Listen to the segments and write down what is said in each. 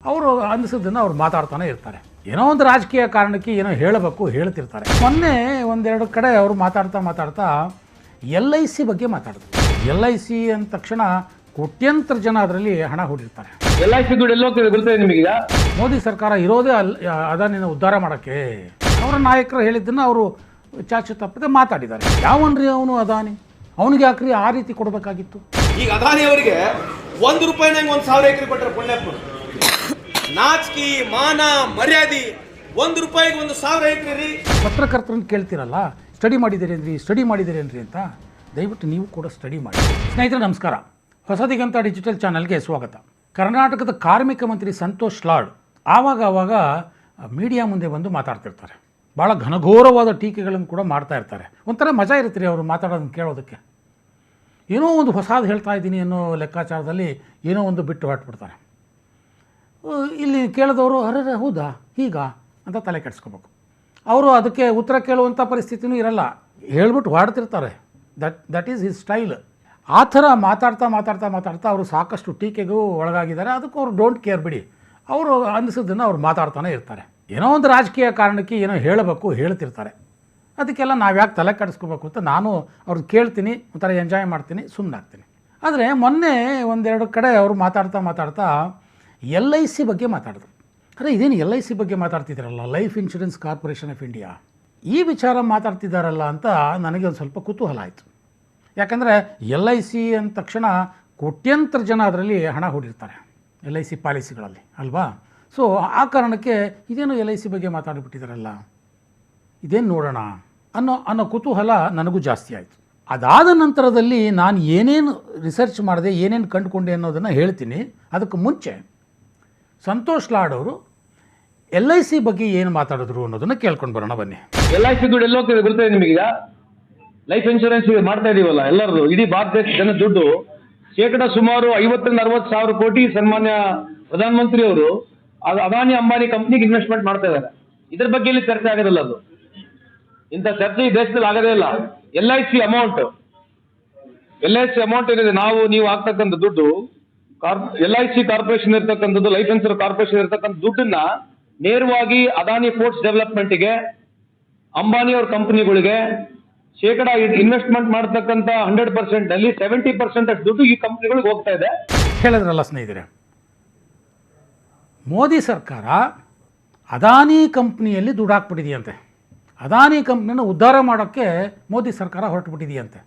ಅವರು ಅನ್ನಿಸೋದನ್ನು ಅವ್ರು ಮಾತಾಡ್ತಾನೆ ಇರ್ತಾರೆ. ಏನೋ ಒಂದು ರಾಜಕೀಯ ಕಾರಣಕ್ಕೆ ಏನೋ ಹೇಳಬೇಕು ಹೇಳ್ತಿರ್ತಾರೆ. ಮೊನ್ನೆ ಒಂದೆರಡು ಕಡೆ ಅವರು ಮಾತಾಡ್ತಾ LIC ಬಗ್ಗೆ ಮಾತಾಡಿದ್ರು. LIC ಅಂದ ತಕ್ಷಣ ಕೋಟ್ಯಂತರ ಜನ ಅದರಲ್ಲಿ ಹಣ ಹೂಡಿರ್ತಾರೆ. LIC ದುಡ್ಡು ಎಲ್ಲೋ ಬರ್ತದೆ ನಿಮಗೀಗ. ಮೋದಿ ಸರ್ಕಾರ ಇರೋದೇ ಅದಾನಿನ ಉದ್ಧಾರ ಮಾಡೋಕ್ಕೆ. ಅವರ ನಾಯಕರು ಹೇಳಿದ್ದನ್ನು ಅವರು ಚಾಚು ತಪ್ಪದೆ ಮಾತಾಡಿದ್ದಾರೆ. ಯಾವನ್ರಿ ಅವನು ಅದಾನಿ? ಅವನಿಗೆ ಯಾಕ್ರಿ ಆ ರೀತಿ ಕೊಡಬೇಕಾಗಿತ್ತು? ಈಗ ಅದಾನಿ ಅವರಿಗೆ 1 ರೂಪಾಯಿನಾಗ 1,000 ಎಕರೆ ಕೊಟ್ಟರೆ ಪುಣ್ಯಾತ್ಮರು. ನಾಚಿಕೆ ಮಾನ ಮರ್ಯಾದೆ 1 ರೂಪಾಯಿಗೆ 1,000 ಎಕರೆ ರೀ. ಪತ್ರಕರ್ತರನ್ನು ಕೇಳ್ತಿರಲ್ಲ, ಸ್ಟಡಿ ಮಾಡಿದ್ದೀರೇನ್ರಿ ಅಂತ. ದಯವಿಟ್ಟು ನೀವು ಕೂಡ ಸ್ಟಡಿ ಮಾಡಿ. ಸ್ನೇಹಿತರೆ ನಮಸ್ಕಾರ, ಹೊಸದಿಗಂತ ಡಿಜಿಟಲ್ ಚಾನಲ್ಗೆ ಸ್ವಾಗತ. ಕರ್ನಾಟಕದ ಕಾರ್ಮಿಕ ಮಂತ್ರಿ ಸಂತೋಷ್ ಲಾಡ್ ಆವಾಗ ಮೀಡಿಯಾ ಮುಂದೆ ಬಂದು ಮಾತಾಡ್ತಿರ್ತಾರೆ. ಭಾಳ ಘನಘೋರವಾದ ಟೀಕೆಗಳನ್ನು ಕೂಡ ಮಾಡ್ತಾ ಇರ್ತಾರೆ. ಒಂಥರ ಮಜಾ ಇರುತ್ತೆ ರೀ ಅವರು ಮಾತಾಡೋದನ್ನು ಕೇಳೋದಕ್ಕೆ. ಏನೋ ಒಂದು ಹೊಸದು ಹೇಳ್ತಾ ಇದ್ದೀನಿ ಅನ್ನೋ ಲೆಕ್ಕಾಚಾರದಲ್ಲಿ ಏನೋ ಒಂದು ಬಿಟ್ಟು ಹೊರಟ್ಬಿಡ್ತಾರೆ. ಇಲ್ಲಿ ಕೇಳಿದವರು ಅರೆ ಹೌದಾ ಹೀಗ ಅಂತ ತಲೆ ಕೆಡಿಸ್ಕೋಬೇಕು. ಅವರು ಅದಕ್ಕೆ ಉತ್ತರ ಕೇಳುವಂಥ ಪರಿಸ್ಥಿತಿನೂ ಇರಲ್ಲ, ಹೇಳ್ಬಿಟ್ಟು ಹೊರಡ್ತಿರ್ತಾರೆ. That is his style. ಆ ಥರ ಮಾತಾಡ್ತಾ ಅವರು ಸಾಕಷ್ಟು ಟೀಕೆಗೂ ಒಳಗಾಗಿದ್ದಾರೆ. ಅದಕ್ಕೂ ಅವರು ಡೋಂಟ್ ಕೇರ್ ಬಿಡಿ. ಅವರು ಅನ್ನಿಸೋದನ್ನು ಅವ್ರು ಮಾತಾಡ್ತಾನೆ ಇರ್ತಾರೆ. ಏನೋ ಒಂದು ರಾಜಕೀಯ ಕಾರಣಕ್ಕೆ ಏನೋ ಹೇಳಬೇಕು ಹೇಳ್ತಿರ್ತಾರೆ. ಅದಕ್ಕೆಲ್ಲ ನಾವು ಯಾಕೆ ತಲೆ ಕೆಡಿಸ್ಕೋಬೇಕು ಅಂತ ನಾನು ಅವ್ರದ್ದು ಕೇಳ್ತೀನಿ, ಒಂಥರ ಎಂಜಾಯ್ ಮಾಡ್ತೀನಿ, ಸುಮ್ಮನಾಗ್ತೀನಿ. ಆದರೆ ಮೊನ್ನೆ ಒಂದೆರಡು ಕಡೆ ಅವರು ಮಾತಾಡ್ತಾ LIC ಬಗ್ಗೆ ಮಾತಾಡಿದ್ರು. ಅರೆ ಇದೇನು LIC ಬಗ್ಗೆ ಮಾತಾಡ್ತಿದ್ದಾರಲ್ಲ, Life Insurance Corporation of India, ಈ ವಿಚಾರ ಮಾತಾಡ್ತಿದ್ದಾರಲ್ಲ ಅಂತ ನನಗೆ ಒಂದು ಸ್ವಲ್ಪ ಕುತೂಹಲ ಆಯಿತು. ಯಾಕಂದರೆ LIC ಅಂದ ತಕ್ಷಣ ಕೋಟ್ಯಂತರ ಜನ ಅದರಲ್ಲಿ ಹಣ ಹೂಡಿರ್ತಾರೆ LIC ಪಾಲಿಸಿಗಳಲ್ಲಿ ಅಲ್ವಾ. ಸೊ ಆ ಕಾರಣಕ್ಕೆ ಇದೇನು LIC ಬಗ್ಗೆ ಮಾತಾಡಿಬಿಟ್ಟಿದ್ದಾರಲ್ಲ, ಇದೇನು ನೋಡೋಣ ಅನ್ನೋ ಕುತೂಹಲ ನನಗೂ ಜಾಸ್ತಿ ಆಯಿತು. ಅದಾದ ನಂತರದಲ್ಲಿ ನಾನು ಏನೇನು ರಿಸರ್ಚ್ ಮಾಡಿದೆ, ಏನೇನು ಕಂಡುಕೊಂಡೆ ಅನ್ನೋದನ್ನು ಹೇಳ್ತೀನಿ. ಅದಕ್ಕೆ ಮುಂಚೆ ಸಂತೋಷ್ ಲಾಡ್ ಅವರು LIC ಬಗ್ಗೆ ಏನು ಮಾತಾಡಿದ್ರು ಅನ್ನೋದನ್ನು ಕೇಳ್ಕೊಂಡು ಬರೋಣ ಬನ್ನಿ. LIC ದುಡ್ಡು ಎಲ್ಲೋ ಬರ್ತದೆ ನಿಮಗೀಗ. ಲೈಫ್ ಇನ್ಶೂರೆನ್ಸ್ ಮಾಡ್ತಾ ಇದೀವಲ್ಲ ಎಲ್ಲರದು, ಇಡೀ ಭಾರತ ದೇಶ ಜನ ದುಡ್ಡು ಸುಮಾರು 50-60 ಸಾವಿರ ಕೋಟಿ ಸನ್ಮಾನ್ಯ ಪ್ರಧಾನಮಂತ್ರಿ ಅವರು ಅದಾನಿ ಅಂಬಾನಿ ಕಂಪ್ನಿಗೆ ಇನ್ವೆಸ್ಟ್ಮೆಂಟ್ ಮಾಡ್ತಾ ಇದ್ದಾರೆ. ಇದ್ರ ಬಗ್ಗೆ ಇಲ್ಲಿ ಚರ್ಚೆ ಆಗೋದಿಲ್ಲ. ಅದು ಇಂಥ ಚರ್ಚೆ ಈ ದೇಶದಲ್ಲಿ ಆಗೋದೇ ಇಲ್ಲ. LIC ಅಮೌಂಟ್ ಏನಿದೆ, ನೀವು ಆಗ್ತಕ್ಕಂಥ ದುಡ್ಡು LIC ಕಾರ್ಪೊರೇಷನ್ ಇರ್ತಕ್ಕಂಥದ್ದು, ಲೈಫ್ ಇನ್ಶೂರೆನ್ಸ್ ಕಾರ್ಪೊರೇಷನ್ ಇರ್ತಕ್ಕಂಥ ದುಡ್ಡನ್ನ ನೇರವಾಗಿ ಅದಾನಿ ಪೋರ್ಟ್ಸ್ ಡೆವಲಪ್ಮೆಂಟ್ಗೆ, ಅಂಬಾನಿ ಅವ್ರ ಕಂಪನಿಗಳಿಗೆ ಶೇಕಡ ಇನ್ವೆಸ್ಟ್ಮೆಂಟ್ ಮಾಡತಕ್ಕಂಥ 100% ನಲ್ಲಿ 70% ಅಷ್ಟು ದುಡ್ಡು ಈ ಕಂಪನಿಗಳಿಗೆ ಹೋಗ್ತಾ ಇದೆ. ಹೇಳಿದ್ರಲ್ಲ ಸ್ನೇಹಿತರೆ, ಮೋದಿ ಸರ್ಕಾರ ಅದಾನಿ ಕಂಪ್ನಿಯಲ್ಲಿ ದುಡ್ಡು ಹಾಕ್ಬಿಟ್ಟಿದೆಯಂತೆ. ಅದಾನಿ ಕಂಪ್ನಿನ ಉದ್ಧಾರ ಮಾಡೋಕ್ಕೆ ಮೋದಿ ಸರ್ಕಾರ ಹೊರಟುಬಿಟ್ಟಿದೆಯಂತೆ.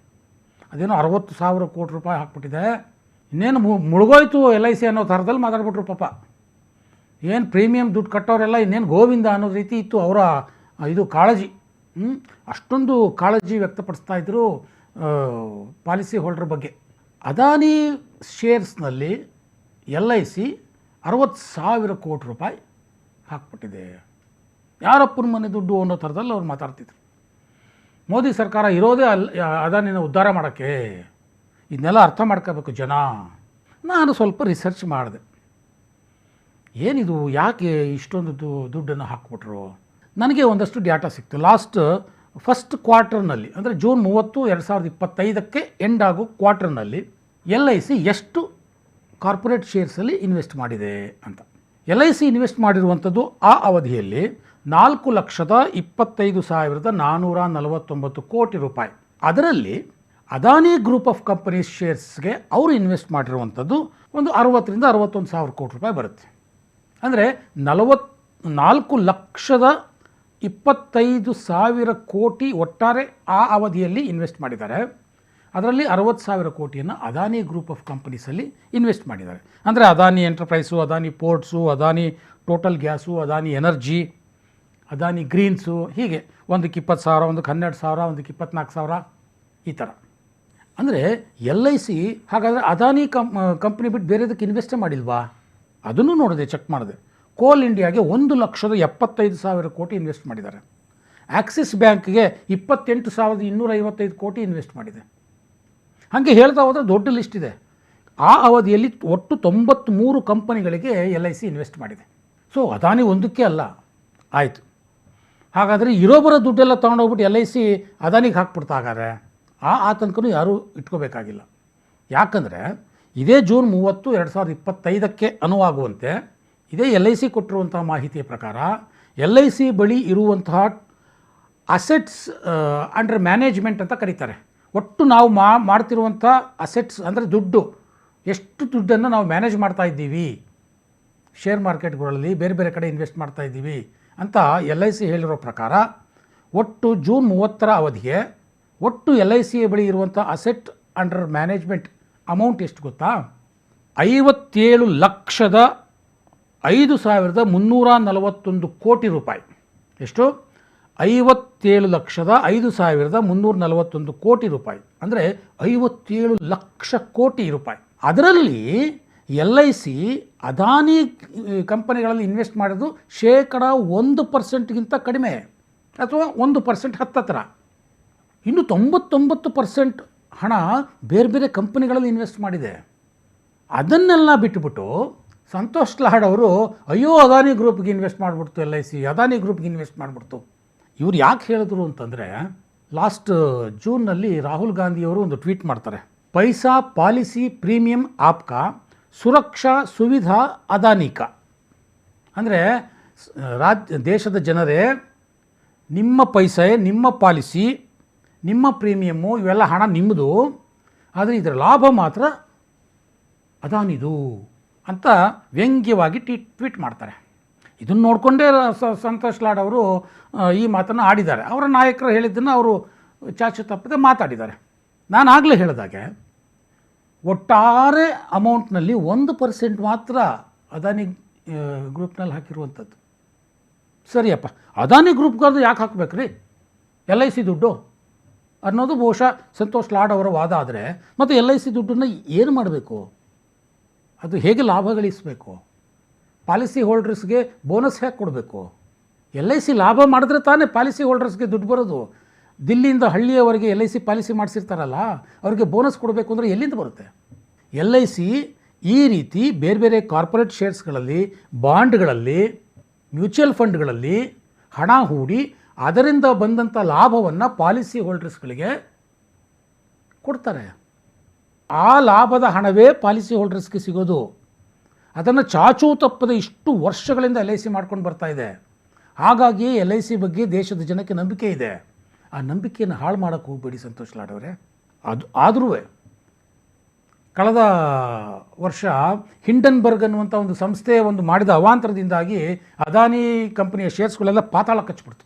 ಅದೇನೋ 60,000 ಕೋಟಿ ರೂಪಾಯಿ ಹಾಕ್ಬಿಟ್ಟಿದೆ. ಇನ್ನೇನು ಮುಳುಗೋಯ್ತು LIC ಅನ್ನೋ ಥರದಲ್ಲಿ ಮಾತಾಡ್ಬಿಟ್ರು ಪಾಪ. ಏನು ಪ್ರೀಮಿಯಂ ದುಡ್ಡು ಕಟ್ಟೋರೆಲ್ಲ ಇನ್ನೇನು ಗೋವಿಂದ ಅನ್ನೋ ರೀತಿ ಇತ್ತು ಅವರ ಇದು ಕಾಳಜಿ. ಅಷ್ಟೊಂದು ಕಾಳಜಿ ವ್ಯಕ್ತಪಡಿಸ್ತಾ ಇದ್ದರು ಪಾಲಿಸಿ ಹೋಲ್ಡರ್ ಬಗ್ಗೆ. ಅದಾನಿ ಶೇರ್ಸ್ನಲ್ಲಿ LIC 60,000 ಕೋಟಿ ರೂಪಾಯಿ ಹಾಕ್ಬಿಟ್ಟಿದೆ. ಯಾರಪ್ಪನ ಮನೆ ದುಡ್ಡು ಅನ್ನೋ ಥರದಲ್ಲಿ ಅವ್ರು ಮಾತಾಡ್ತಿದ್ರು. ಮೋದಿ ಸರ್ಕಾರ ಇರೋದೇ ಅದಾನಿನ ಉದ್ಧಾರ ಮಾಡೋಕ್ಕೆ. ಇದನ್ನೆಲ್ಲ ಅರ್ಥ ಮಾಡ್ಕೋಬೇಕು ಜನ. ನಾನು ಸ್ವಲ್ಪ ರಿಸರ್ಚ್ ಮಾಡಿದೆ. ಏನಿದು, ಯಾಕೆ ಇಷ್ಟೊಂದು ದುಡ್ಡನ್ನು ಹಾಕ್ಬಿಟ್ರು? ನನಗೆ ಒಂದಷ್ಟು ಡೇಟಾ ಸಿಕ್ತು. ಫಸ್ಟ್ ಕ್ವಾರ್ಟರ್ನಲ್ಲಿ, ಅಂದರೆ ಜೂನ್ 30, 2025ಕ್ಕೆ ಎಂಡ್ ಆಗೋ ಕ್ವಾರ್ಟರ್ನಲ್ಲಿ LIC ಎಷ್ಟು ಕಾರ್ಪೊರೇಟ್ ಶೇರ್ಸಲ್ಲಿ ಇನ್ವೆಸ್ಟ್ ಮಾಡಿದೆ ಅಂತ. LIC ಇನ್ವೆಸ್ಟ್ ಮಾಡಿರುವಂಥದ್ದು ಆ ಅವಧಿಯಲ್ಲಿ 4,25,449 ಕೋಟಿ ರೂಪಾಯಿ. ಅದರಲ್ಲಿ ಅದಾನಿ ಗ್ರೂಪ್ ಆಫ್ ಕಂಪನೀಸ್ ಶೇರ್ಸ್ಗೆ ಅವರು ಇನ್ವೆಸ್ಟ್ ಮಾಡಿರುವಂಥದ್ದು ಒಂದು 60,000-61,000 ಕೋಟಿ ರೂಪಾಯಿ ಬರುತ್ತೆ. ಅಂದರೆ 4,25,000 ಕೋಟಿ ಒಟ್ಟಾರೆ ಆ ಅವಧಿಯಲ್ಲಿ ಇನ್ವೆಸ್ಟ್ ಮಾಡಿದ್ದಾರೆ. ಅದರಲ್ಲಿ 60,000 ಕೋಟಿಯನ್ನು ಅದಾನಿ ಗ್ರೂಪ್ ಆಫ್ ಕಂಪನೀಸಲ್ಲಿ ಇನ್ವೆಸ್ಟ್ ಮಾಡಿದ್ದಾರೆ. ಅಂದರೆ Adani Enterprise, Adani Ports, Adani Total Gas, Adani Energy, Adani Greens, ಹೀಗೆ ಒಂದಕ್ಕೆ 20,000, ಒಂದಕ್ಕೆ 12,000, ಒಂದಕ್ಕೆ 24,000 ಈ ಥರ. ಅಂದರೆ LIC ಹಾಗಾದರೆ ಅದಾನಿ ಕಂಪ್ನಿ ಬಿಟ್ಟು ಬೇರೆದಕ್ಕೆ ಇನ್ವೆಸ್ಟೇ ಮಾಡಿಲ್ವಾ? ಅದನ್ನು ನೋಡಿದೆ, ಚೆಕ್ ಮಾಡಿದೆ. ಕೋಲ್ ಇಂಡಿಯಾಗೆ 1,75,000 ಕೋಟಿ ಇನ್ವೆಸ್ಟ್ ಮಾಡಿದ್ದಾರೆ. ಆಕ್ಸಿಸ್ ಬ್ಯಾಂಕ್ಗೆ 28,255 ಕೋಟಿ ಇನ್ವೆಸ್ಟ್ ಮಾಡಿದೆ. ಹಾಗೆ ಹೇಳ್ತಾ ಹೋದರೆ ದೊಡ್ಡ ಲಿಸ್ಟ್ ಇದೆ. ಆ ಅವಧಿಯಲ್ಲಿ ಒಟ್ಟು 93 ಕಂಪನಿಗಳಿಗೆ LIC ಇನ್ವೆಸ್ಟ್ ಮಾಡಿದೆ. ಸೊ ಅದಾನಿ ಒಂದಕ್ಕೆ ಅಲ್ಲ. ಆಯಿತು, ಹಾಗಾದರೆ ಇರೋಬರ ದುಡ್ಡೆಲ್ಲ ತೊಗೊಂಡೋಗ್ಬಿಟ್ಟು LIC ಅದಾನಿಗೆ ಹಾಕ್ಬಿಡ್ತಾ ಹಾಗಾದರೆ ಆ ತನಕನೂ ಯಾರೂ ಇಟ್ಕೋಬೇಕಾಗಿಲ್ಲ. ಯಾಕಂದರೆ ಇದೇ ಜೂನ್ 30, 2025ಕ್ಕೆ ಅನುವಾಗುವಂತೆ ಇದೇ LIC ಕೊಟ್ಟಿರುವಂಥ ಮಾಹಿತಿಯ ಪ್ರಕಾರ LIC ಬಳಿ ಇರುವಂತಹ ಅಸೆಟ್ಸ್ ಅಂಡರ್ ಮ್ಯಾನೇಜ್ಮೆಂಟ್ ಅಂತ ಕರೀತಾರೆ. ಒಟ್ಟು ನಾವು ಮಾಡ್ತಿರುವಂಥ ಅಸೆಟ್ಸ್ ಅಂದರೆ ದುಡ್ಡು, ಎಷ್ಟು ದುಡ್ಡನ್ನು ನಾವು ಮ್ಯಾನೇಜ್ ಮಾಡ್ತಾ ಇದ್ದೀವಿ, ಶೇರ್ ಮಾರ್ಕೆಟ್ಗಳಲ್ಲಿ ಬೇರೆ ಬೇರೆ ಕಡೆ ಇನ್ವೆಸ್ಟ್ ಮಾಡ್ತಾ ಇದ್ದೀವಿ ಅಂತ LIC ಹೇಳಿರೋ ಪ್ರಕಾರ ಒಟ್ಟು ಜೂನ್ 30 ಅವಧಿಗೆ ಒಟ್ಟು LIC ಬಳಿ ಇರುವಂಥ ಅಸೆಟ್ ಅಂಡರ್ ಮ್ಯಾನೇಜ್ಮೆಂಟ್ ಅಮೌಂಟ್ ಎಷ್ಟು ಗೊತ್ತಾ? 57,05,341 ಕೋಟಿ ರೂಪಾಯಿ. ಎಷ್ಟು? 57,05,341 ಕೋಟಿ ರೂಪಾಯಿ, ಅಂದರೆ 57 ಲಕ್ಷ ಕೋಟಿ ರೂಪಾಯಿ. ಅದರಲ್ಲಿ LIC ಅದಾನಿ ಕಂಪನಿಗಳಲ್ಲಿ ಇನ್ವೆಸ್ಟ್ ಮಾಡೋದು 1% ಕಡಿಮೆ, ಅಥವಾ 1% ಹತ್ತತ್ರ. ಇನ್ನು 99% ಹಣ ಬೇರೆ ಬೇರೆ ಕಂಪನಿಗಳಲ್ಲಿ ಇನ್ವೆಸ್ಟ್ ಮಾಡಿದೆ. ಅದನ್ನೆಲ್ಲ ಬಿಟ್ಟುಬಿಟ್ಟು ಸಂತೋಷ್ ಲಾಡ್ ಅವರು ಅಯ್ಯೋ ಅದಾನಿ ಗ್ರೂಪ್ಗೆ ಇನ್ವೆಸ್ಟ್ ಮಾಡಿಬಿಡ್ತು LIC, ಅದಾನಿ ಗ್ರೂಪ್ಗೆ ಇನ್ವೆಸ್ಟ್ ಮಾಡಿಬಿಡ್ತು. ಇವ್ರು ಯಾಕೆ ಹೇಳಿದ್ರು ಅಂತಂದರೆ, ಲಾಸ್ಟ್ ಜೂನ್ನಲ್ಲಿ ರಾಹುಲ್ ಗಾಂಧಿಯವರು ಒಂದು ಟ್ವೀಟ್ ಮಾಡ್ತಾರೆ, ಪೈಸಾ ಪಾಲಿಸಿ ಪ್ರೀಮಿಯಂ ಆಪ್ಕಾ ಸುರಕ್ಷಾ ಸುವಿಧಾ ಅದಾನಿಕ. ಅಂದರೆ ದೇಶದ ಜನರೇ, ನಿಮ್ಮ ಪೈಸೆ, ನಿಮ್ಮ ಪಾಲಿಸಿ, ನಿಮ್ಮ ಪ್ರೀಮಿಯಮ್ಮು ಇವೆಲ್ಲ ಹಣ ನಿಮ್ಮದು, ಆದರೆ ಇದರ ಲಾಭ ಮಾತ್ರ ಅದಾನಿದು ಅಂತ ವ್ಯಂಗ್ಯವಾಗಿ ಟ್ವೀಟ್ ಮಾಡ್ತಾರೆ. ಇದನ್ನು ನೋಡಿಕೊಂಡೇ ಸಂತೋಷ್ ಲಾಡ್ ಅವರು ಈ ಮಾತನ್ನು ಆಡಿದ್ದಾರೆ. ಅವರ ನಾಯಕರು ಹೇಳಿದ್ದನ್ನು ಅವರು ಚಾಚು ತಪ್ಪದೆ ಮಾತಾಡಿದ್ದಾರೆ. ನಾನು ಆಗಲೇ ಹೇಳಿದಾಗೆ ಒಟ್ಟಾರೆ ಅಮೌಂಟ್ನಲ್ಲಿ 1% ಮಾತ್ರ ಅದಾನಿ ಗ್ರೂಪ್ನಲ್ಲಿ ಹಾಕಿರುವಂಥದ್ದು. ಸರಿಯಪ್ಪ, ಅದಾನಿ ಗ್ರೂಪ್ಗಾದ್ರು ಯಾಕೆ ಹಾಕಬೇಕ್ರಿ LIC ದುಡ್ಡು ಅನ್ನೋದು ಬಹುಶಃ ಸಂತೋಷ್ ಲಾಡ್ ಅವರ ವಾದ. ಆದರೆ ಮತ್ತು LIC ದುಡ್ಡನ್ನು ಏನು ಮಾಡಬೇಕು, ಅದು ಹೇಗೆ ಲಾಭ ಗಳಿಸಬೇಕು, ಪಾಲಿಸಿ ಹೋಲ್ಡರ್ಸ್ಗೆ ಬೋನಸ್ ಹೇಗೆ ಕೊಡಬೇಕು? LIC ಲಾಭ ಮಾಡಿದ್ರೆ ತಾನೇ ಪಾಲಿಸಿ ಹೋಲ್ಡರ್ಸ್ಗೆ ದುಡ್ಡು ಬರೋದು. ದಿಲ್ಲಿಯಿಂದ ಹಳ್ಳಿಯವರೆಗೆ LIC ಪಾಲಿಸಿ ಮಾಡಿಸಿರ್ತಾರಲ್ಲ, ಅವ್ರಿಗೆ ಬೋನಸ್ ಕೊಡಬೇಕು ಅಂದರೆ ಎಲ್ಲಿಂದ ಬರುತ್ತೆ? LIC ಈ ರೀತಿ ಬೇರೆ ಬೇರೆ ಕಾರ್ಪೊರೇಟ್ ಶೇರ್ಸ್ಗಳಲ್ಲಿ, ಬಾಂಡ್ಗಳಲ್ಲಿ, ಮ್ಯೂಚುವಲ್ ಫಂಡ್ಗಳಲ್ಲಿ ಹಣ ಹೂಡಿ ಅದರಿಂದ ಬಂದಂಥ ಲಾಭವನ್ನು ಪಾಲಿಸಿ ಹೋಲ್ಡರ್ಸ್ಗಳಿಗೆ ಕೊಡ್ತಾರೆ. ಆ ಲಾಭದ ಹಣವೇ ಪಾಲಿಸಿ ಹೋಲ್ಡರ್ಸ್ಗೆ ಸಿಗೋದು. ಅದನ್ನು ಚಾಚೂ ತಪ್ಪದೆ ಇಷ್ಟು ವರ್ಷಗಳಿಂದ LIC ಮಾಡ್ಕೊಂಡು ಬರ್ತಾ ಇದೆ. ಹಾಗಾಗಿ LIC ಬಗ್ಗೆ ದೇಶದ ಜನಕ್ಕೆ ನಂಬಿಕೆ ಇದೆ. ಆ ನಂಬಿಕೆಯನ್ನು ಹಾಳು ಮಾಡೋಕ್ಕೆ ಹೋಗಬೇಡಿ ಸಂತೋಷ್ ಲಾಡ್ ಅವರೇ. ಆದರೂ ಕಳೆದ ವರ್ಷ ಹಿಂಡನ್ಬರ್ಗ್ ಅನ್ನುವಂಥ ಒಂದು ಸಂಸ್ಥೆ ಮಾಡಿದ ಅವಾಂತರದಿಂದಾಗಿ ಅದಾನಿ ಕಂಪನಿಯ ಶೇರ್ಸ್ಗಳೆಲ್ಲ ಪಾತಾಳ ಕಚ್ಚಿಬಿಡ್ತು.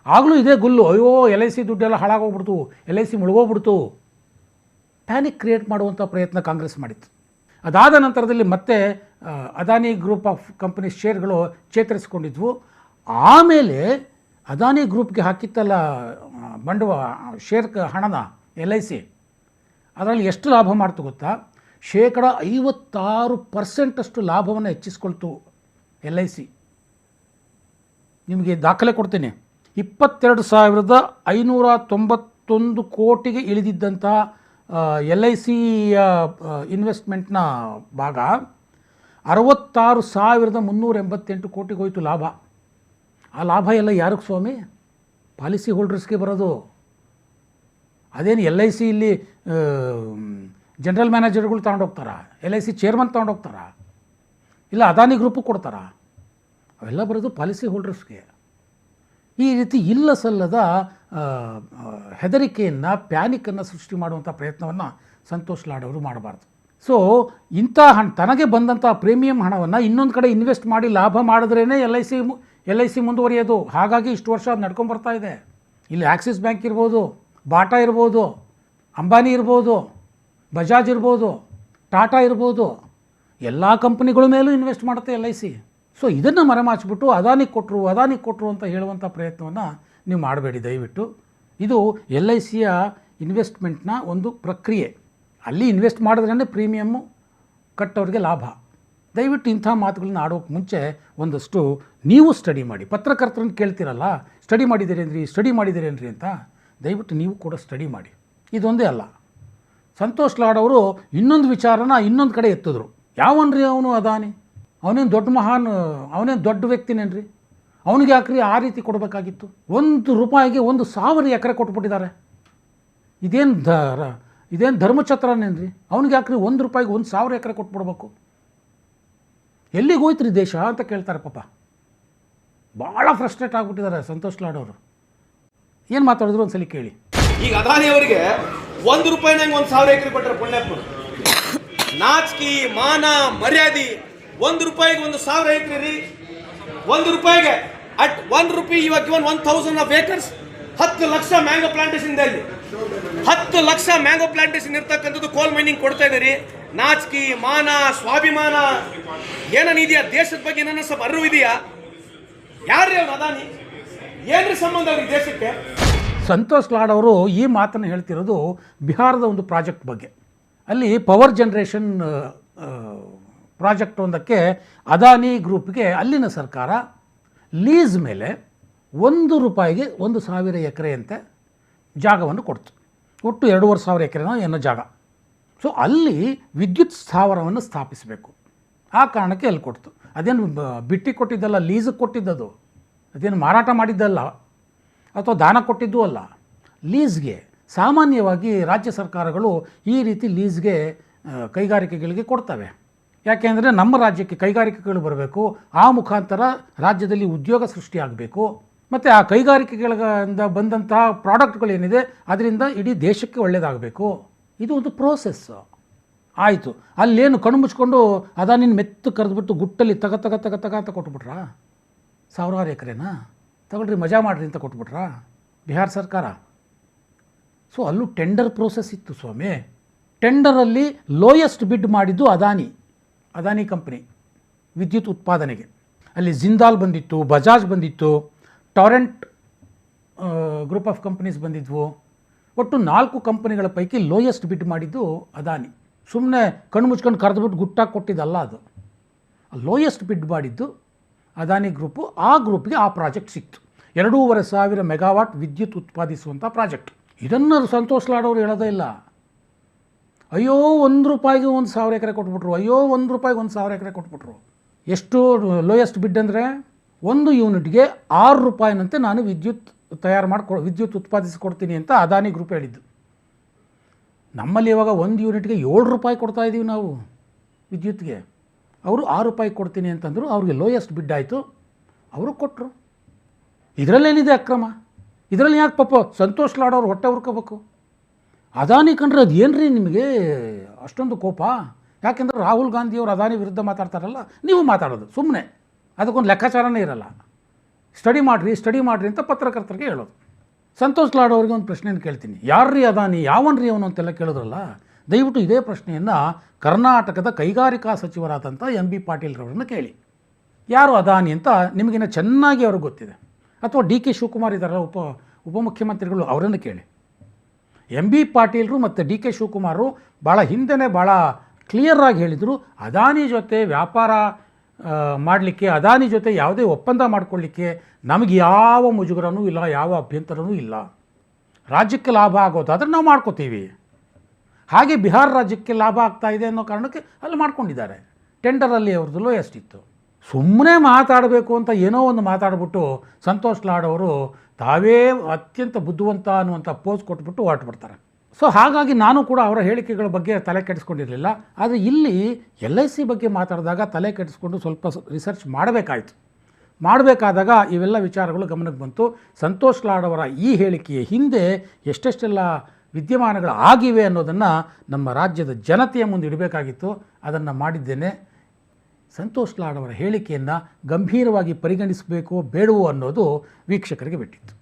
ಆಗಲೂ ಇದೇ ಗುಲ್ಲು, ಅಯ್ಯೋ LIC ದುಡ್ಡೆಲ್ಲ ಹಾಳಾಗೋಗ್ಬಿಡ್ತು, LIC ಮುಳುಗೋಗ್ಬಿಡ್ತು, ಪ್ಯಾನಿಕ್ ಕ್ರಿಯೇಟ್ ಮಾಡುವಂಥ ಪ್ರಯತ್ನ ಕಾಂಗ್ರೆಸ್ ಮಾಡಿತ್ತು. ಅದಾದ ನಂತರದಲ್ಲಿ ಮತ್ತೆ ಅದಾನಿ ಗ್ರೂಪ್ ಆಫ್ ಕಂಪನಿ ಶೇರ್ಗಳು ಚೇತರಿಸಿಕೊಂಡಿದ್ವು. ಆಮೇಲೆ ಅದಾನಿ ಗ್ರೂಪ್ಗೆ ಹಾಕಿತ್ತಲ್ಲ ಶೇರ್ ಹಣನ LIC, ಅದರಲ್ಲಿ ಎಷ್ಟು ಲಾಭ ಮಾಡ್ತು ಗೊತ್ತಾ? 56% ಲಾಭವನ್ನು ಹೆಚ್ಚಿಸ್ಕೊಳ್ತು LIC. ನಿಮಗೆ ದಾಖಲೆ ಕೊಡ್ತೀನಿ. 22,591 ಕೋಟಿಗೆ ಇಳಿದಿದ್ದಂಥ LIC ಇನ್ವೆಸ್ಟ್ಮೆಂಟ್ನ ಭಾಗ 66,388 ಕೋಟಿಗೆ ಹೋಯಿತು ಲಾಭ. ಆ ಲಾಭ ಎಲ್ಲ ಯಾರಿಗೆ ಸ್ವಾಮಿ? ಪಾಲಿಸಿ ಹೋಲ್ಡರ್ಸ್ಗೆ ಬರೋದು. ಅದೇನು LIC ಇಲ್ಲಿ ಜನರಲ್ ಮ್ಯಾನೇಜರ್ಗಳು ತೊಗೊಂಡೋಗ್ತಾರಾ? LIC ಚೇರ್ಮನ್ ತೊಗೊಂಡೋಗ್ತಾರಾ? ಇಲ್ಲ ಅದಾನಿ ಗ್ರೂಪಿಗೆ ಕೊಡ್ತಾರಾ? ಅವೆಲ್ಲ ಬರೋದು ಪಾಲಿಸಿ ಹೋಲ್ಡರ್ಸ್ಗೆ. ಈ ರೀತಿ ಇಲ್ಲ ಸಲ್ಲದ ಹೆದರಿಕೆಯನ್ನು, ಪ್ಯಾನಿಕನ್ನು ಸೃಷ್ಟಿ ಮಾಡುವಂಥ ಪ್ರಯತ್ನವನ್ನು ಸಂತೋಷ್ ಲಾಡ್ ಅವರು ಮಾಡಬಾರ್ದು. ಸೊ ಇಂಥ ತನಗೆ ಬಂದಂಥ ಪ್ರೀಮಿಯಂ ಹಣವನ್ನು ಇನ್ನೊಂದು ಕಡೆ ಇನ್ವೆಸ್ಟ್ ಮಾಡಿ ಲಾಭ ಮಾಡಿದ್ರೇ LIC ಮುಂದುವರಿಯೋದು. ಹಾಗಾಗಿ ಇಷ್ಟು ವರ್ಷ ಅದು ನಡ್ಕೊಂಡ್ಬರ್ತಾ ಇದೆ. ಇಲ್ಲಿ ಆಕ್ಸಿಸ್ ಬ್ಯಾಂಕ್ ಇರ್ಬೋದು, ಬಾಟಾ ಇರ್ಬೋದು, ಅಂಬಾನಿ ಇರ್ಬೋದು, ಬಜಾಜ್ ಇರ್ಬೋದು, ಟಾಟಾ ಇರ್ಬೋದು, ಎಲ್ಲ ಕಂಪನಿಗಳ ಮೇಲೂ ಇನ್ವೆಸ್ಟ್ ಮಾಡುತ್ತೆ LIC. ಸೊ ಇದನ್ನು ಮರೆಮಾಚಿಬಿಟ್ಟು ಅದಾನಿ ಕೊಟ್ಟರು ಅಂತ ಹೇಳುವಂಥ ಪ್ರಯತ್ನವನ್ನು ನೀವು ಮಾಡಬೇಡಿ ದಯವಿಟ್ಟು. ಇದು LICಯ ಇನ್ವೆಸ್ಟ್ಮೆಂಟ್ನ ಒಂದು ಪ್ರಕ್ರಿಯೆ. ಅಲ್ಲಿ ಇನ್ವೆಸ್ಟ್ ಮಾಡಿದ್ರೇ ಪ್ರೀಮಿಯಮ್ಮು ಕಟ್ಟೋರಿಗೆ ಲಾಭ. ದಯವಿಟ್ಟು ಇಂಥ ಮಾತುಗಳನ್ನ ಆಡೋಕ್ಕೆ ಮುಂಚೆ ಒಂದಷ್ಟು ನೀವು ಸ್ಟಡಿ ಮಾಡಿ. ಪತ್ರಕರ್ತರನ್ನು ಕೇಳ್ತಿರಲ್ಲ, ಸ್ಟಡಿ ಮಾಡಿದ್ದೀರೇನ್ರಿ ಅಂತ. ದಯವಿಟ್ಟು ನೀವು ಕೂಡ ಸ್ಟಡಿ ಮಾಡಿ. ಇದೊಂದೇ ಅಲ್ಲ, ಸಂತೋಷ್ ಲಾಡ್ ಅವರು ಇನ್ನೊಂದು ವಿಚಾರನ ಇನ್ನೊಂದು ಕಡೆ ಎತ್ತಿದ್ರು. ಯಾವನ್ರಿ ಅವನು ಅದಾನಿ? ಅವನೇನು ದೊಡ್ಡ ವ್ಯಕ್ತಿನೇನ್ರಿ? ಅವನಿಗೆ ಯಾಕ್ರಿ ಆ ರೀತಿ ಕೊಡಬೇಕಾಗಿತ್ತು? ₹1 1,000 ಎಕರೆ ಕೊಟ್ಬಿಟ್ಟಿದ್ದಾರೆ. ಇದೇನು ಧರ್ಮಛತ್ರನೇನ್ರಿ? ಅವನಿಗೆ ಯಾಕ್ರಿ ₹1 1,000 ಎಕರೆ ಕೊಟ್ಬಿಡ್ಬೇಕು? ಎಲ್ಲಿಗೆ ಹೋಯ್ತು ರೀ ದೇಶ ಅಂತ ಕೇಳ್ತಾರೆ ಪಾಪ. ಭಾಳ ಫ್ರಸ್ಟ್ರೇಟ್ ಆಗಿಬಿಟ್ಟಿದ್ದಾರೆ ಸಂತೋಷ್ ಲಾಡ್ ಅವರು. ಏನು ಮಾತಾಡಿದ್ರು ಒಂದ್ಸಲಿ ಕೇಳಿ. ಈಗ ಅದಾನಿ ಅವರಿಗೆ 1 ರೂಪಾಯಿನಾಗ 1,000 ಎಕರೆ ಕೊಟ್ಟರೆ ಪುಣ್ಯಾತ್ಮರು. ನಾಚಿಕೆ ಮಾನ ಮರ್ಯಾದೆ 1 ರೂಪಾಯಿಗೆ 1,000 ಎಕರೆ ರೀ. 1 ರೂಪಾಯಿಗೆ ಅಟ್ 1 ರೂಪಿ ಇವಾಗ given 1,000 of acres. 10 lakh mango plantation ಇದೆ ಅಲ್ಲಿ. 10 ಲಕ್ಷ ಮ್ಯಾಂಗೋ ಪ್ಲಾಂಟೇಶನ್ ಇರ್ತಕ್ಕಂಥದ್ದು ಕೋಲ್ ಮೈನಿಂಗ್ ಕೊಡ್ತಾ ಇದ್ದೀರಿ. ನಾಚಿಕೆ ಮಾನ ಸ್ವಾಭಿಮಾನ ಏನನಿದೆಯಾ? ದೇಶದ ಬಗ್ಗೆ ಏನನ್ನ ಸ್ವಲ್ಪ ಅರಿವು ಇದೆಯಾ? ಯಾರ್ರಿ ಅವ್ರು ಅದಾನಿ? ಏನ್ರಿ ಸಂಬಂಧ ಅವ್ರಿಗೆ ದೇಶಕ್ಕೆ? ಸಂತೋಷ್ ಲಾಡ್ ಅವರು ಈ ಮಾತನ್ನು ಹೇಳ್ತಿರೋದು ಬಿಹಾರದ ಒಂದು ಪ್ರಾಜೆಕ್ಟ್ ಬಗ್ಗೆ. ಅಲ್ಲಿ ಪವರ್ ಜನ್ರೇಷನ್ ಪ್ರಾಜೆಕ್ಟ್ ಒಂದಕ್ಕೆ ಅದಾನಿ ಗ್ರೂಪ್ಗೆ ಅಲ್ಲಿನ ಸರ್ಕಾರ ಲೀಸ್ ಮೇಲೆ 1 ರೂಪಾಯಿಗೆ 1,000 ಎಕರೆಯಂತೆ ಜಾಗವನ್ನು ಕೊಡ್ತು. ಒಟ್ಟು 2,500 ಎಕರೆನೋ ಏನೋ ಜಾಗ. ಸೊ ಅಲ್ಲಿ ವಿದ್ಯುತ್ ಸ್ಥಾವರವನ್ನು ಸ್ಥಾಪಿಸಬೇಕು. ಆ ಕಾರಣಕ್ಕೆ ಅಲ್ಲಿ ಕೊಡ್ತು. ಅದೇನು ಬಿಟ್ಟು ಕೊಟ್ಟಿದ್ದಲ್ಲ, ಲೀಸಿಗೆ ಕೊಟ್ಟಿದ್ದದು. ಅದೇನು ಮಾರಾಟ ಮಾಡಿದ್ದಲ್ಲ ಅಥವಾ ದಾನ ಕೊಟ್ಟಿದ್ದೂ ಅಲ್ಲ, ಲೀಸ್ಗೆ. ಸಾಮಾನ್ಯವಾಗಿ ರಾಜ್ಯ ಸರ್ಕಾರಗಳು ಈ ರೀತಿ ಲೀಸ್ಗೆ ಕೈಗಾರಿಕೆಗಳಿಗೆ ಕೊಡ್ತವೆ. ಯಾಕೆಂದರೆ ನಮ್ಮ ರಾಜ್ಯಕ್ಕೆ ಕೈಗಾರಿಕೆಗಳು ಬರಬೇಕು, ಆ ಮುಖಾಂತರ ರಾಜ್ಯದಲ್ಲಿ ಉದ್ಯೋಗ ಸೃಷ್ಟಿಯಾಗಬೇಕು, ಮತ್ತು ಆ ಕೈಗಾರಿಕೆಗಳಿಂದ ಬಂದಂತಹ ಪ್ರಾಡಕ್ಟ್ಗಳೇನಿದೆ ಅದರಿಂದ ಇಡೀ ದೇಶಕ್ಕೆ ಒಳ್ಳೆಯದಾಗಬೇಕು. ಇದು ಒಂದು ಪ್ರೋಸೆಸ್ಸು. ಆಯಿತು, ಅಲ್ಲೇನು ಕಣ್ಣು ಮುಚ್ಕೊಂಡು ಅದಾನಿನ ಮೆತ್ತು ಕರೆದ್ಬಿಟ್ಟು ಗುಟ್ಟಲ್ಲಿ ತಗ ಅಂತ ಕೊಟ್ಬಿಟ್ರಾ? 1,000 ಎಕರೆನಾ ತಗೊಳ್ರಿ ಮಜಾ ಮಾಡಿರಿ ಅಂತ ಕೊಟ್ಬಿಟ್ರಾ ಬಿಹಾರ ಸರ್ಕಾರ? ಸೊ ಅಲ್ಲೂ ಟೆಂಡರ್ ಪ್ರೋಸೆಸ್ ಇತ್ತು ಸ್ವಾಮಿ. ಟೆಂಡರಲ್ಲಿ ಲೋಯೆಸ್ಟ್ ಬಿಡ್ ಮಾಡಿದ್ದು ಅದಾನಿ ಕಂಪ್ನಿ ವಿದ್ಯುತ್ ಉತ್ಪಾದನೆಗೆ. ಅಲ್ಲಿ ಜಿಂದಾಲ್ ಬಂದಿತ್ತು, ಬಜಾಜ್ ಬಂದಿತ್ತು, ಟೊರೆಂಟ್ ಗ್ರೂಪ್ ಆಫ್ ಕಂಪನೀಸ್ ಬಂದಿದ್ವು. ಒಟ್ಟು 4 ಕಂಪನಿಗಳ ಪೈಕಿ ಲೋಯೆಸ್ಟ್ ಬಿಡ್ ಮಾಡಿದ್ದು ಅದಾನಿ. ಸುಮ್ಮನೆ ಕಣ್ಣು ಮುಚ್ಕೊಂಡು ಕರೆದ್ಬಿಟ್ಟು ಗುಟ್ಟಾಗಿ ಕೊಟ್ಟಿದ್ದಲ್ಲ ಅದು. ಲೋಯೆಸ್ಟ್ ಬಿಡ್ ಮಾಡಿದ್ದು ಅದಾನಿ ಗ್ರೂಪು. ಆ ಗ್ರೂಪ್ಗೆ ಆ ಪ್ರಾಜೆಕ್ಟ್ ಸಿಕ್ತು. 2,500 ಮೆಗಾವಾಟ್ ವಿದ್ಯುತ್ ಉತ್ಪಾದಿಸುವಂಥ ಪ್ರಾಜೆಕ್ಟ್. ಇದನ್ನು ಸಂತೋಷ್ ಲಾಡ್ ಅವರು ಹೇಳೋದೇ ಇಲ್ಲ. ಅಯ್ಯೋ 1 ರೂಪಾಯಿಗೆ 1,000 ಎಕರೆ ಕೊಟ್ಬಿಟ್ರು, ಅಯ್ಯೋ 1 ರೂಪಾಯಿಗೆ 1,000 ಎಕರೆ ಕೊಟ್ಬಿಟ್ರು. ಎಷ್ಟು ಲೋಯೆಸ್ಟ್ ಬಿಡ್ ಅಂದರೆ 1 ಯೂನಿಟ್ಗೆ 6 ರೂಪಾಯಿನಂತೆ ನಾನು ವಿದ್ಯುತ್ ವಿದ್ಯುತ್ ಉತ್ಪಾದಿಸಿಕೊಡ್ತೀನಿ ಅಂತ ಅದಾನಿ ಗ್ರೂಪ್ ಹೇಳಿದ್ದು. ನಮ್ಮಲ್ಲಿ ಇವಾಗ 1 ಯೂನಿಟ್ಗೆ 7 ರೂಪಾಯಿ ಕೊಡ್ತಾ ಇದ್ದೀವಿ ನಾವು ವಿದ್ಯುತ್ಗೆ. ಅವರು 6 ರೂಪಾಯಿ ಕೊಡ್ತೀನಿ ಅಂತಂದರು. ಅವ್ರಿಗೆ ಲೋಯೆಸ್ಟ್ ಬಿಡ್ ಆಯಿತು, ಅವರು ಕೊಟ್ಟರು. ಇದರಲ್ಲೇನಿದೆ ಅಕ್ರಮ? ಇದರಲ್ಲಿ ಯಾಕೆ ಪಾಪ ಸಂತೋಷ್ ಲಾಡ್ ಅವ್ರು ಹೊಟ್ಟೆ ಹುರ್ಕೋಬೇಕು? ಅದಾನಿ ಕಂಡ್ರೆ ಅದು ಏನು ರೀ ನಿಮಗೆ ಅಷ್ಟೊಂದು ಕೋಪ? ಯಾಕೆಂದರೆ ರಾಹುಲ್ ಗಾಂಧಿಯವರು ಅದಾನಿ ವಿರುದ್ಧ ಮಾತಾಡ್ತಾರಲ್ಲ, ನೀವು ಮಾತಾಡೋದು ಸುಮ್ಮನೆ, ಅದಕ್ಕೊಂದು ಲೆಕ್ಕಾಚಾರನೇ ಇರಲ್ಲ. ಸ್ಟಡಿ ಮಾಡಿರಿ ಅಂತ ಪತ್ರಕರ್ತರಿಗೆ ಹೇಳೋದು. ಸಂತೋಷ್ ಲಾಡ್ ಅವರಿಗೆ ಒಂದು ಪ್ರಶ್ನೆಯನ್ನು ಕೇಳ್ತೀನಿ. ಯಾರ್ರೀ ಅದಾನಿ, ಯಾವನ್ರಿ ಅವನು ಅಂತೆಲ್ಲ ಕೇಳಿದ್ರಲ್ಲ, ದಯವಿಟ್ಟು ಇದೇ ಪ್ರಶ್ನೆಯನ್ನು ಕರ್ನಾಟಕದ ಕೈಗಾರಿಕಾ ಸಚಿವರಾದಂಥ MB ಪಾಟೀಲ್ರವರನ್ನು ಕೇಳಿ. ಯಾರು ಅದಾನಿ ಅಂತ ನಿಮಗಿನ್ನ ಚೆನ್ನಾಗಿ ಅವ್ರಿಗೆ ಗೊತ್ತಿದೆ. ಅಥವಾ DK ಶಿವಕುಮಾರ್ ಇದ್ದಾರಲ್ಲ ಉಪಮುಖ್ಯಮಂತ್ರಿಗಳು, ಅವರನ್ನು ಕೇಳಿ. MB ಪಾಟೀಲ್ರು ಮತ್ತು DK ಶಿವಕುಮಾರು ಭಾಳ ಹಿಂದೆನೇ ಭಾಳ ಕ್ಲಿಯರಾಗಿ ಹೇಳಿದರು, ಅದಾನಿ ಜೊತೆ ವ್ಯಾಪಾರ ಮಾಡಲಿಕ್ಕೆ, ಅದಾನಿ ಜೊತೆ ಯಾವುದೇ ಒಪ್ಪಂದ ಮಾಡಿಕೊಳ್ಳಿಕ್ಕೆ ನಮಗೆ ಯಾವ ಮುಜುಗರನೂ ಇಲ್ಲ, ಯಾವ ಅಭ್ಯಂತರವೂ ಇಲ್ಲ. ರಾಜ್ಯಕ್ಕೆ ಲಾಭ ಆಗೋದಾದ್ರೆ ನಾವು ಮಾಡ್ಕೋತೀವಿ. ಹಾಗೆ ಬಿಹಾರ ರಾಜ್ಯಕ್ಕೆ ಲಾಭ ಆಗ್ತಾ ಇದೆ ಅನ್ನೋ ಕಾರಣಕ್ಕೆ ಅಲ್ಲಿ ಮಾಡ್ಕೊಂಡಿದ್ದಾರೆ. ಟೆಂಡರಲ್ಲಿ ಅವ್ರದ್ದು ಲೋಯೆಸ್ಟ್ ಇತ್ತು. ಸುಮ್ಮನೆ ಮಾತಾಡಬೇಕು ಅಂತ ಏನೋ ಒಂದು ಮಾತಾಡ್ಬಿಟ್ಟು ಸಂತೋಷ್ ಲಾಡ್ ಅವರು ತಾವೇ ಅತ್ಯಂತ ಬುದ್ಧಿವಂತ ಅನ್ನುವಂಥ ಪೋಸ್ ಕೊಟ್ಬಿಟ್ಟು ಹೊರಟುಬಿಡ್ತಾರೆ. ಸೊ ಹಾಗಾಗಿ ನಾನು ಕೂಡ ಅವರ ಹೇಳಿಕೆಗಳ ಬಗ್ಗೆ ತಲೆ ಕೆಡಿಸ್ಕೊಂಡಿರಲಿಲ್ಲ. ಆದರೆ ಇಲ್ಲಿ LIC ಬಗ್ಗೆ ಮಾತಾಡಿದಾಗ ತಲೆ ಕೆಡಿಸ್ಕೊಂಡು ಸ್ವಲ್ಪ ರಿಸರ್ಚ್ ಮಾಡಬೇಕಾದಾಗ ಇವೆಲ್ಲ ವಿಚಾರಗಳು ಗಮನಕ್ಕೆ ಬಂತು. ಸಂತೋಷ್ ಲಾಡ್ ಅವರ ಈ ಹೇಳಿಕೆಯ ಹಿಂದೆ ಎಷ್ಟೆಷ್ಟೆಲ್ಲ ವಿದ್ಯಮಾನಗಳು ಆಗಿವೆ ಅನ್ನೋದನ್ನು ನಮ್ಮ ರಾಜ್ಯದ ಜನತೆಯ ಮುಂದೆ ಇಡಬೇಕಾಗಿತ್ತು. ಅದನ್ನು ಮಾಡಿದ್ದೇನೆ. ಸಂತೋಷ್ ಲಾಡ್ ಅವರ ಹೇಳಿಕೆಯನ್ನು ಗಂಭೀರವಾಗಿ ಪರಿಗಣಿಸಬೇಕೋ ಬೇಡವೋ ಅನ್ನೋದು ವೀಕ್ಷಕರಿಗೆ ಬಿಟ್ಟಿತ್ತು.